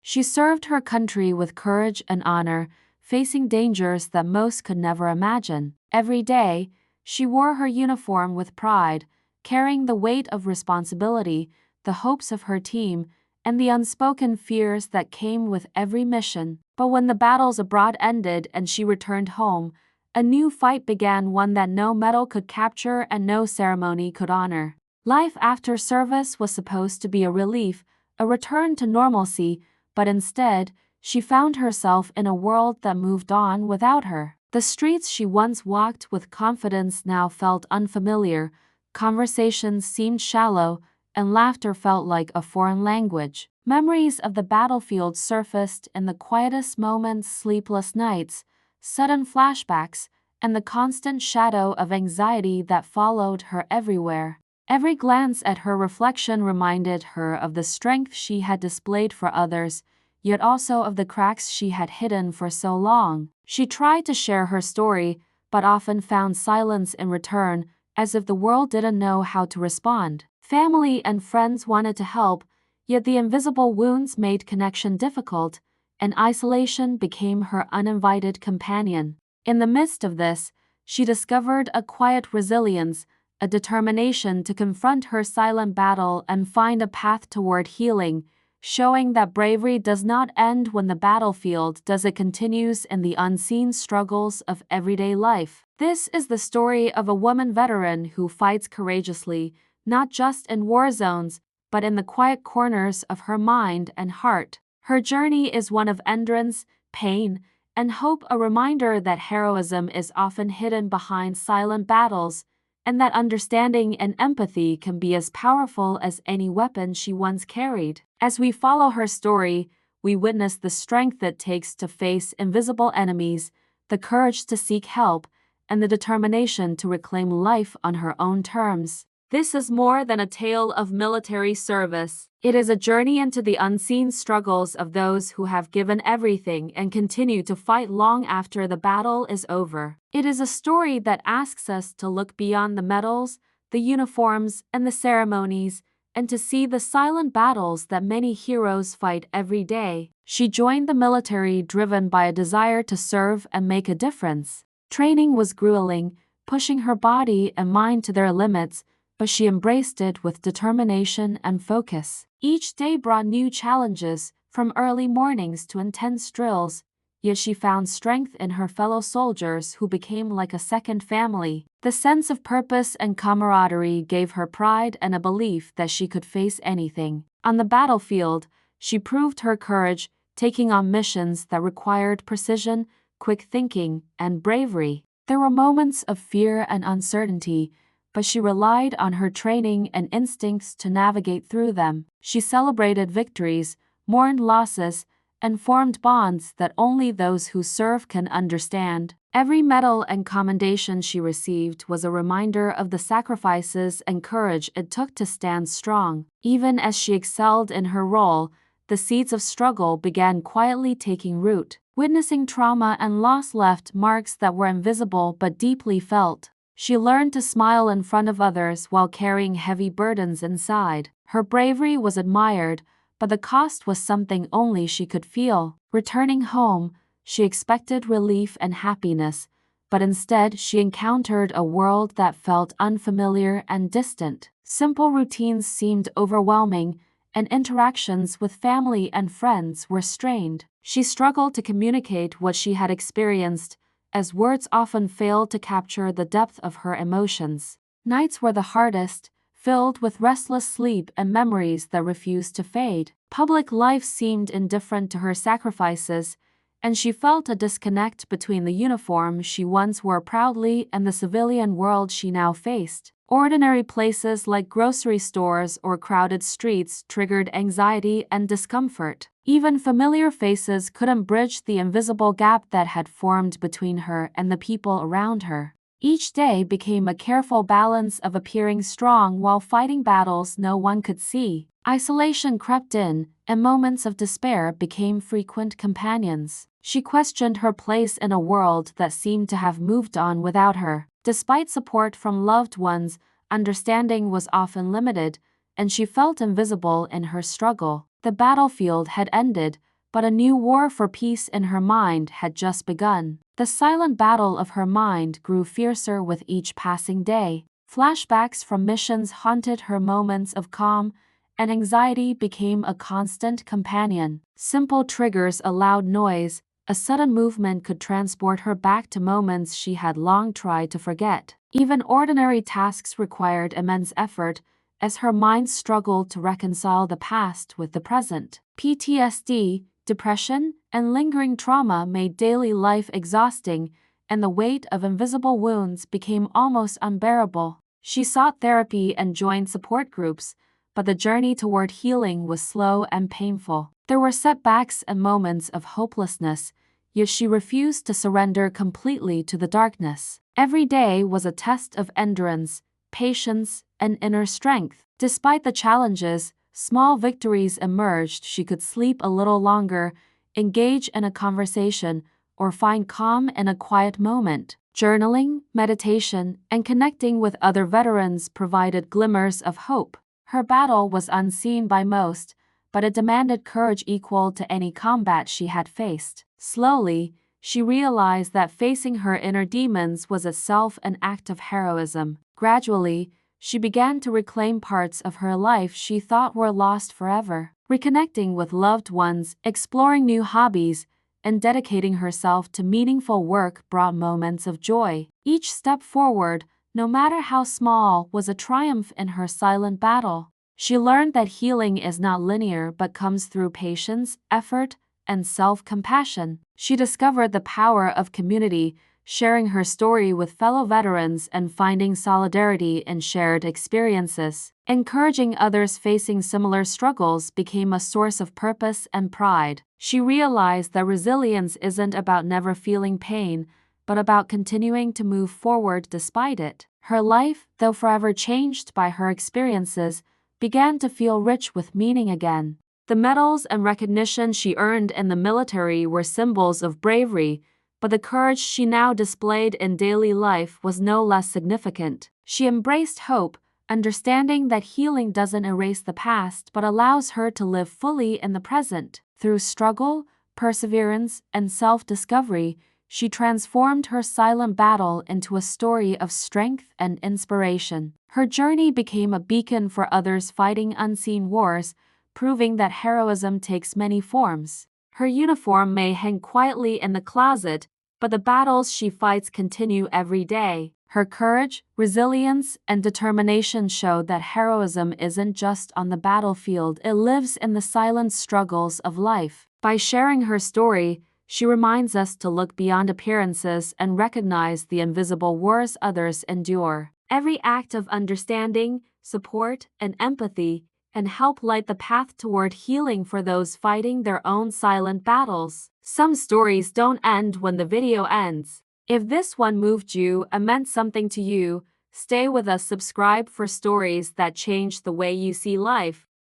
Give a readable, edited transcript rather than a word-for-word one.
She served her country with courage and honor, facing dangers that most could never imagine. Every day, she wore her uniform with pride, carrying the weight of responsibility, the hopes of her team, and the unspoken fears that came with every mission. But when the battles abroad ended and she returned home, a new fight began, one that no medal could capture and no ceremony could honor. Life after service was supposed to be a relief, a return to normalcy, but instead, she found herself in a world that moved on without her. The streets she once walked with confidence now felt unfamiliar, conversations seemed shallow, and laughter felt like a foreign language. Memories of the battlefield surfaced in the quietest moments: sleepless nights, sudden flashbacks, and the constant shadow of anxiety that followed her everywhere. Every glance at her reflection reminded her of the strength she had displayed for others, yet also of the cracks she had hidden for so long. She tried to share her story, but often found silence in return, as if the world didn't know how to respond. Family and friends wanted to help, yet the invisible wounds made connection difficult, and isolation became her uninvited companion. In the midst of this, she discovered a quiet resilience, a determination to confront her silent battle and find a path toward healing, showing that bravery does not end when the battlefield does. It continues in the unseen struggles of everyday life. This is the story of a woman veteran who fights courageously, not just in war zones, but in the quiet corners of her mind and heart. Her journey is one of endurance, pain, and hope, a reminder that heroism is often hidden behind silent battles, and that understanding and empathy can be as powerful as any weapon she once carried. As we follow her story, we witness the strength it takes to face invisible enemies, the courage to seek help, and the determination to reclaim life on her own terms. This is more than a tale of military service. It is a journey into the unseen struggles of those who have given everything and continue to fight long after the battle is over. It is a story that asks us to look beyond the medals, the uniforms, and the ceremonies, and to see the silent battles that many heroes fight every day. She joined the military driven by a desire to serve and make a difference. Training was grueling, pushing her body and mind to their limits, but she embraced it with determination and focus. Each day brought new challenges, from early mornings to intense drills, yet she found strength in her fellow soldiers who became like a second family. The sense of purpose and camaraderie gave her pride and a belief that she could face anything. On the battlefield, she proved her courage, taking on missions that required precision, quick thinking, and bravery. There were moments of fear and uncertainty, but she relied on her training and instincts to navigate through them. She celebrated victories, mourned losses, and formed bonds that only those who serve can understand. Every medal and commendation she received was a reminder of the sacrifices and courage it took to stand strong. Even as she excelled in her role, the seeds of struggle began quietly taking root. Witnessing trauma and loss left marks that were invisible but deeply felt. She learned to smile in front of others while carrying heavy burdens inside. Her bravery was admired, but the cost was something only she could feel. Returning home, she expected relief and happiness, but instead she encountered a world that felt unfamiliar and distant. Simple routines seemed overwhelming, and interactions with family and friends were strained. She struggled to communicate what she had experienced, as words often failed to capture the depth of her emotions. Nights were the hardest, filled with restless sleep and memories that refused to fade. Public life seemed indifferent to her sacrifices, and she felt a disconnect between the uniform she once wore proudly and the civilian world she now faced. Ordinary places like grocery stores or crowded streets triggered anxiety and discomfort. Even familiar faces couldn't bridge the invisible gap that had formed between her and the people around her. Each day became a careful balance of appearing strong while fighting battles no one could see. Isolation crept in, and moments of despair became frequent companions. She questioned her place in a world that seemed to have moved on without her. Despite support from loved ones, understanding was often limited, and she felt invisible in her struggle. The battlefield had ended, but a new war for peace in her mind had just begun. The silent battle of her mind grew fiercer with each passing day. Flashbacks from missions haunted her. Moments of calm and anxiety became a constant companion. Simple triggers, a loud noise, a sudden movement could transport her back to moments she had long tried to forget. Even ordinary tasks required immense effort, as her mind struggled to reconcile the past with the present. PTSD, depression, and lingering trauma made daily life exhausting, and the weight of invisible wounds became almost unbearable. She sought therapy and joined support groups, but the journey toward healing was slow and painful. There were setbacks and moments of hopelessness, yet she refused to surrender completely to the darkness. Every day was a test of endurance, patience, and inner strength. Despite the challenges, small victories emerged. She could sleep a little longer, engage in a conversation, or find calm in a quiet moment. Journaling, meditation, and connecting with other veterans provided glimmers of hope. Her battle was unseen by most, but it demanded courage equal to any combat she had faced. Slowly, she realized that facing her inner demons was itself an act of heroism. Gradually, she began to reclaim parts of her life she thought were lost forever. Reconnecting with loved ones, exploring new hobbies, and dedicating herself to meaningful work brought moments of joy. Each step forward, no matter how small, was a triumph in her silent battle. She learned that healing is not linear but comes through patience, effort, and self-compassion. She discovered the power of community, sharing her story with fellow veterans and finding solidarity in shared experiences. Encouraging others facing similar struggles became a source of purpose and pride. She realized that resilience isn't about never feeling pain, but about continuing to move forward despite it. Her life, though forever changed by her experiences, began to feel rich with meaning again. The medals and recognition she earned in the military were symbols of bravery, but the courage she now displayed in daily life was no less significant. She embraced hope, understanding that healing doesn't erase the past but allows her to live fully in the present. Through struggle, perseverance, and self-discovery, she transformed her silent battle into a story of strength and inspiration. Her journey became a beacon for others fighting unseen wars, proving that heroism takes many forms. Her uniform may hang quietly in the closet, but the battles she fights continue every day. Her courage, resilience, and determination show that heroism isn't just on the battlefield, it lives in the silent struggles of life. By sharing her story, she reminds us to look beyond appearances and recognize the invisible wars others endure. Every act of understanding, support, and empathy can help light the path toward healing for those fighting their own silent battles. Some stories don't end when the video ends. If this one moved you and meant something to you, stay with us. Subscribe for stories that change the way you see life.